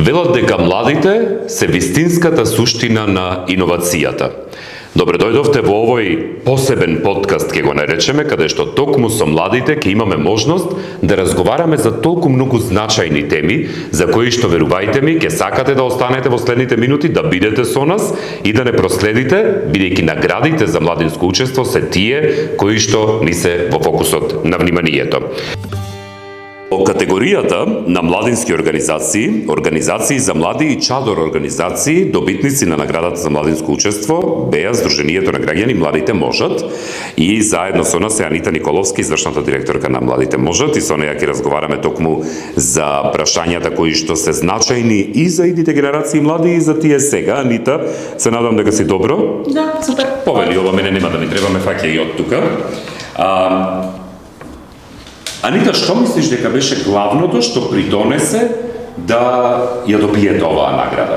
Велат дека младите се вистинската суштина на иновацијата. Добре дојдовте во овој посебен подкаст, ќе го наречеме, каде што токму со младите ќе имаме можност да разговараме за толку многу значајни теми, за кои што, верувајте ми, ќе сакате да останете во следните минути, да бидете со нас и да не проследите, бидејќи наградите за младинско учество се тие кои што ни се во фокусот на вниманието. Во категоријата на младински организации, организации за млади и чадор организации, добитници на наградата за младинско учество беа Сдруженијето на граѓани Младите можат и заедно со нас е Анита Николовски, извршната директорка на Младите можат, и со неја ќе разговараме токму за прашањата кои што се значајни и за идните генерации млади и за тие сега. Анита, се надам дека си добро. Да, супер. Повели, ова мене нема да ми треба, ме фаќа и од тука. Анита, што мислиш дека беше главното што придонесе да ја добиете оваа награда?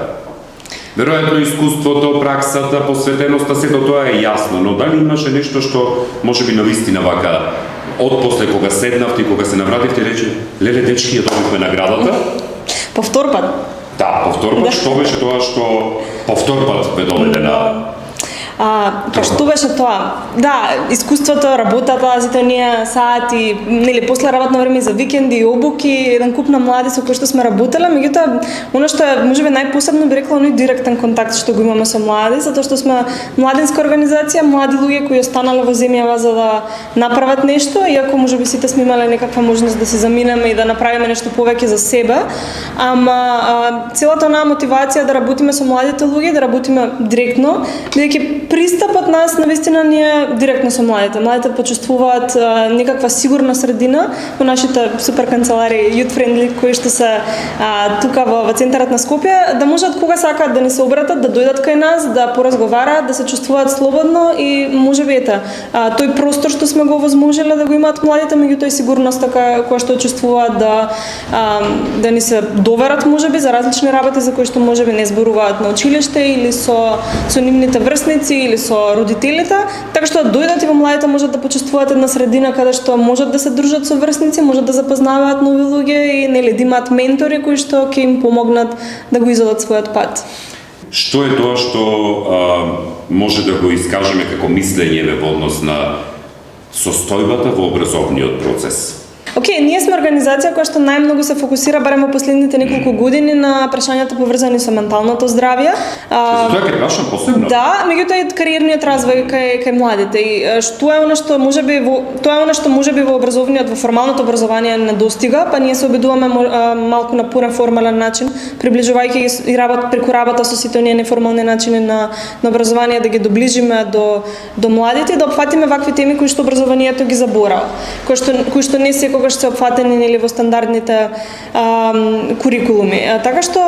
Веројатно искуството, праксата, посветеноста, сето тоа е јасно, но дали имаше нешто што можеби навистина вака од после кога седнавте и кога се навративте и рече, леле дечки, ја добивме наградата? Повтор пат. Да, повтор пат. Што беше тоа што повтор пат ве доведе на... Па што беше тоа? Да, искуството, работата, сите ние сати, нели после работно време за викенди и обуки, еден куп на млади со кои што сме работеле, меѓутоа она што е можеби најпосебно би рекла оној директен контакт што го имаме со млади, затоа што сме младинска организација, млади луѓе кои останале во земјава за да направат нешто, иако можеби сите сме имале некаква можност да се заминеме и да направиме нешто повеќе за себе, ама целата онаа мотивација да работиме со младите луѓе, да работиме директно, бидејќи пристапот нас навистина ни е директно со младите. Младите почувствуваат некаква сигурна средина во нашите супер канцеларии Youth Friendly кои што се тука во центарот на Скопје, да можат кога сакаат да ни се обратат, да дојдат кај нас, да поразговараат, да се чувствуваат слободно и можеби тој простор што сме го возможеле да го имаат младите, меѓутоа и сигурноста која што чувствуваат да ни се доверат можеби за различни работи за кои што можеби не зборуваат на училиште или со нивните врсници или со родителите, така што дојдат и во младите можат да почувствуваат една средина каде што можат да се дружат со врсници, можат да запознаваат нови луѓе и нели да имаат ментори кои што ќе им помогнат да го изодат својот пат. Што е тоа што може да го искажеме како мислење во однос на состојбата во образовниот процес? Океј, ние сме организација која што најмногу се фокусира барем во последните неколку години на прашањата поврзани со менталното здравје. За тоа ќе прашам посебно. Да, меѓутоа и кариерниот развој кај младите. И што е она што можеби во образовниот, во формалното образование не достига, па ние се обидуваме малку на порен формален начин, приближувајќи ги и преку работа со сите оние неформални начини на образование да ги доближиме до младите и да опфатиме вакви теми кои што образованието ги заборава, кои што не секогаш се опфатени нели во стандардните курикулуми. Така што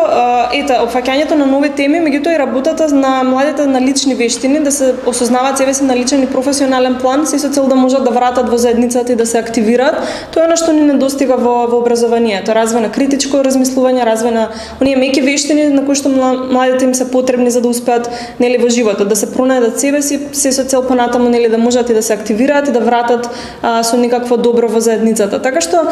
опфаќањето на нови теми, меѓутоа и работата на младите на лични вештини, да се осознаваат себе си на личен и професионален план, се со цел да можат да вратат во заедницата и да се активираат. Тоа е нешто ни недостига во образованието. Развој на критичко размислување, развој на оние меки вештини на кои што младите им се потребни за да успеат нели во животот, да се пронајдат себе си, се со цел понатаму нели да можат и да се активираат и да вратат со никакво добро во заедницата. Така што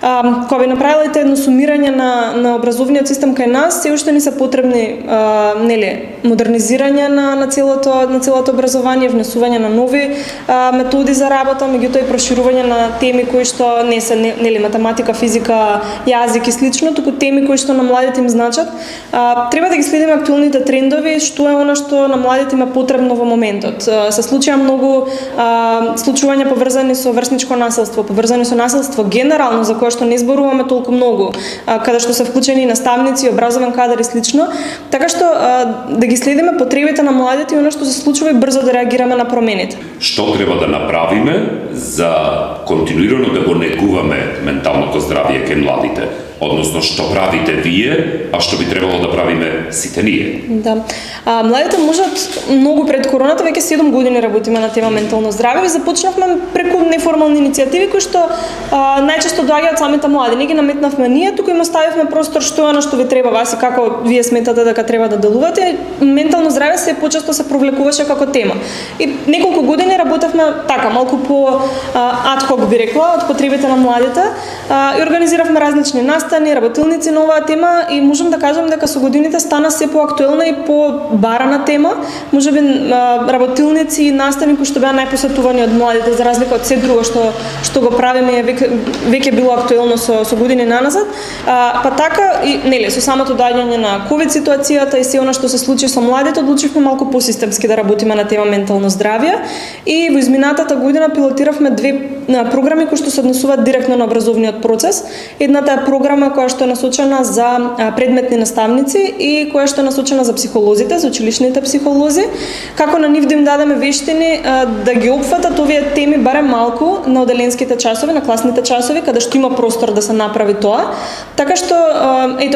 кога би направила едно сумирање на образовниот систем кај нас, се уште ни се потребни модернизирање на целото образование, внесување на нови методи за работа, меѓутоа и проширување на теми кои што не се математика, физика, јазик и слично, туку теми кои што на младите им значат. Треба да ги следиме актуелните трендови, што е она што на младите им е потребно во моментот. Се случија многу случувања поврзани со врсничко насилство, поврзани со насилство генерално, за кое што не зборуваме толку многу, каде што се вклучени и наставници, образовен кадар и слично, така што да ги следиме потребите на младите и она што се случува и брзо да реагираме на промените. Што треба да направиме за континуирано да го негуваме менталното здравје кај младите? Односно, што правите вие, а што би требало да правиме сите ние? Да. Младите можат многу пред короната, веќе 7 години работиме на тема ментално здравје и започнавме преку неформални иницијативи кои што најчесто доаѓаат самите млади. Не ги наметнавме ние, туку им оставивме простор што е она што ви треба вас и како вие сметате дека треба да делувате. Ментално здравје се почесто се провлекуваше како тема. И неколку години работевме така, малку по ад хок би рекла, од потребите на младите и организиравме различни настани настани, работилници на оваа тема и можам да кажам дека со годините стана се поактуелна и побарана тема. Можеби работилници и настани кои што беа најпосетувани од младите за разлика од се друго што го правиме веќе било актуелно со години наназад. Па така и нели со самото доаѓање на ковид ситуацијата и се она што се случи со младите, одлучивме малку посистемски да работиме на тема ментално здравје и во изминатата година пилотиравме две програми кои што се однесуваат директно на образовниот процес. Едната е програма која што е насочена за предметни наставници и која што е насочена за психолозите, за училишните психолози, како на нив да им дадеме вештини да ги опфатат овие теми барем малку на оделенските часови, на класните часови, каде што има простор да се направи тоа. Така што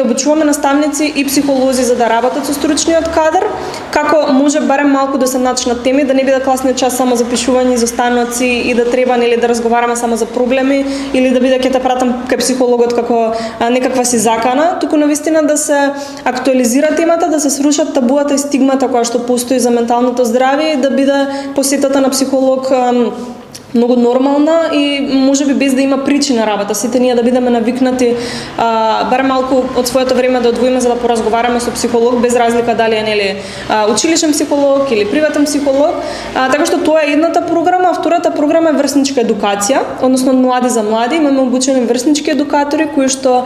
обучуваме наставници и психолози за да работат со стручниот кадар, како може барем малку да се начнат теми, да не биде класниот час само за пишување, изостаноци и да треба нели да разговараме само за проблеми или да биде ќе те пратам кај психологот како некаква си закана, туку навистина да се актуализира темата, да се срушат табуата и стигмата која што постои за менталното здравје и да биде посетата на психолог многу нормална и можеби без да има причина работа. Сите ние да бидеме навикнати барем малку од своето време да одвоиме за да поразговараме со психолог без разлика дали е нели училишен психолог или приватен психолог. Така што тоа е едната програма, а втората програма е врсничка едукација, односно млади за млади. Имаме обучени врснички едукатори кои што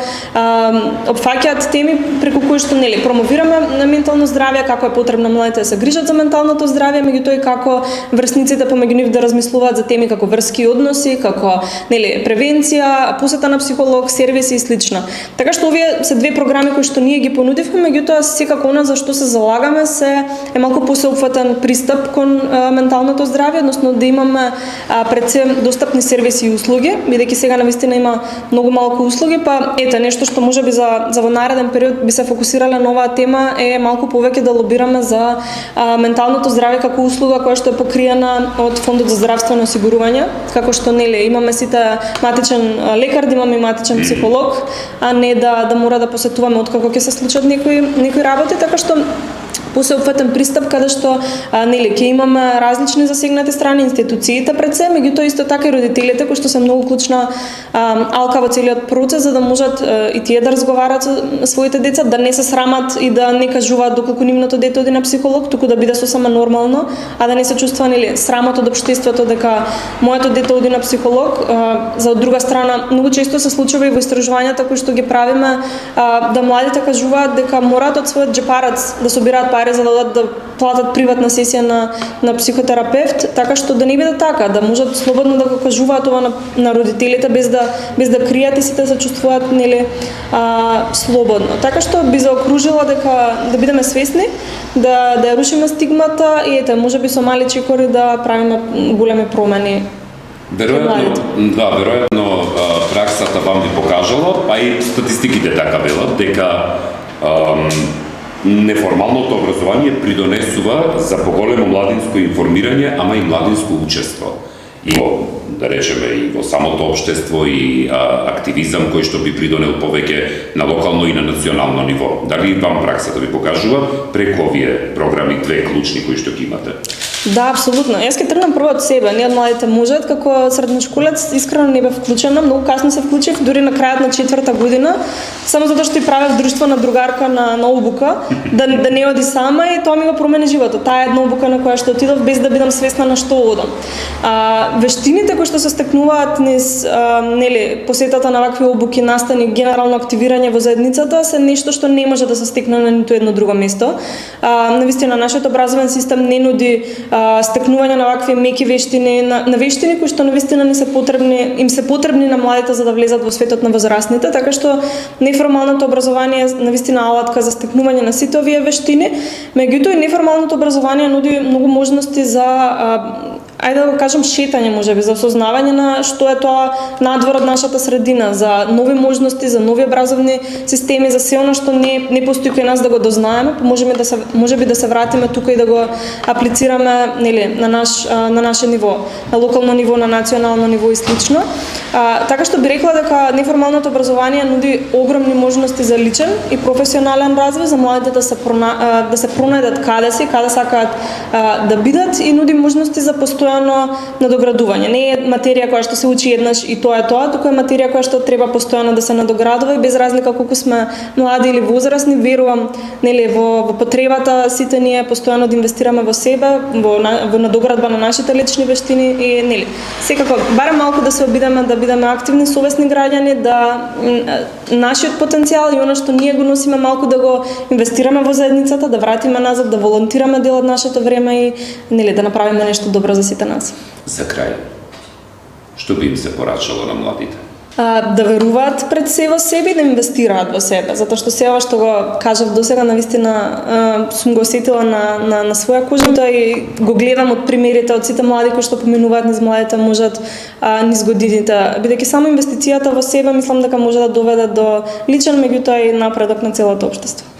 опфаќаат теми преку кои што нели промовираме на ментално здравје, како е потребно младите да се грижат за менталното здравје, меѓутоа и како врсниците помеѓу нив да размислуваат за теми како врски односи, како нели превенција, посета на психолог, сервиси и слично. Така што овие се две програми кои што ние ги понудивме, меѓутоа секако она за што се залагаме е малку посеопфатен пристап кон менталното здравје, односно да имаме пред се достапни сервиси и услуги, бидејќи сега навистина има многу малку услуги, па нешто што можеби за во нареден период би се фокусирале на оваа тема е малку повеќе да лобираме за менталното здравје како услуга која што е покриена од Фондот за здравствено осигурување, како што нели имаме сите матичен лекар, да имаме матичен психолог, а не да мора да посетуваме откако ќе се случат некои работи, така што посеопфатен пристап каде што нели ќе имаме различни засегнати страни, институциите пред се, меѓутоа исто така и родителите кои што се многу клучна алка во целиот процес за да можат и тие да разговараат со своите деца, да не се срамат и да не кажуваат доколку нивното дете оди на психолог, туку да биде сосема нормално, а да не се чувства нели срамот од општеството дека моето дете оди на психолог. За од друга страна многу често се случува и во истражувањата кои што ги правиме да младите кажуваат дека мораат од својот џепарац да собираат пари за да платат приватна сесија на психотерапевт, така што да не биде така, да можат слободно да го кажуваат ова на родителите без да кријат и сите се чувствуваат нели слободно. Така што би заокружила дека да бидеме свесни, да ја рушиме стигмата и можеби со мали чекори да правиме големи промени. Веројатно праксата вам ви покажала, па и статистиките така велат дека неформалното образование придонесува за поголемо младинско информирање, ама и младинско учество. И да речеме и во самото општество и активизам кој што би придонел повеќе на локално и на национално ниво. Дали вам праксата ви покажува преку овие програми две клучни кои што ги имате? Да, апсолутно. Јас ќе тргнам прво од себе. Ние од младите можат, како средношколец, искрено не бев вклучена, многу касно се вклучив, дури на крајот на 4-та година, само затоа што и правев друштво на другарка на обука, да не оди сама и тоа ми го промени животот. Таа е една обука на која што отидов без да бидам свесна на што одам. Вештините кои што се стекнуваат низ нели посетата на вакви обуки, настани, генерално активирање во заедницата се нешто што не може да се стекне на ниту едно друго место. Навистина нашиот образовен систем не нуди стекнување на вакви меки вештини, на вештини кои што навистина им се потребни на младите за да влезат во светот на возрастните, така што неформалното образование е навистина алатка за стекнување на сите овие вештини, меѓутоа и неформалното образование нуди многу можности за ајде да го кажам шетање можеби, за осознавање на што е тоа надвор од нашата средина, за нови можности, за нови образовни системи, за се оно што не постои кај нас да го дознаеме, можеби да се вратиме тука и да го аплицираме нели на наше ниво, на локално ниво, на национално ниво и слично. Така што би рекла дека неформалното образование нуди огромни можности за личен и професионален развој за младите да се пронајдат каде сакаат да бидат и нуди можности за постојано постојано надоградување. Не е материја која што се учи еднаш и тоа е тоа, туку е материја која што треба постојано да се надоградува и без разлика колку сме млади или возрастни, верувам, нели, во потребата сите ние постојано да инвестираме во себе, во надоградба на нашите лични вештини и нели, секако барем малку да се обидеме да бидеме активни, совесни граѓани, да нашиот потенцијал и она што ние го носиме малку да го инвестираме во заедницата, да вратиме назад, да волонтираме дел од нашето време и нели да направиме нешто добро за сите нас. За крај, што би им се порачало на младите? Да веруваат пред се во себе и да инвестираат во себе, затоа што се ова што го кажав досега навистина сум го осетила на своја кожа, тоа и го гледам од примерите од сите млади кои што поминуваат низ младите можат низ годините, бидејќи само инвестицијата во себе мислам дека може да доведе до личен, меѓутоа и напредок на целото општество.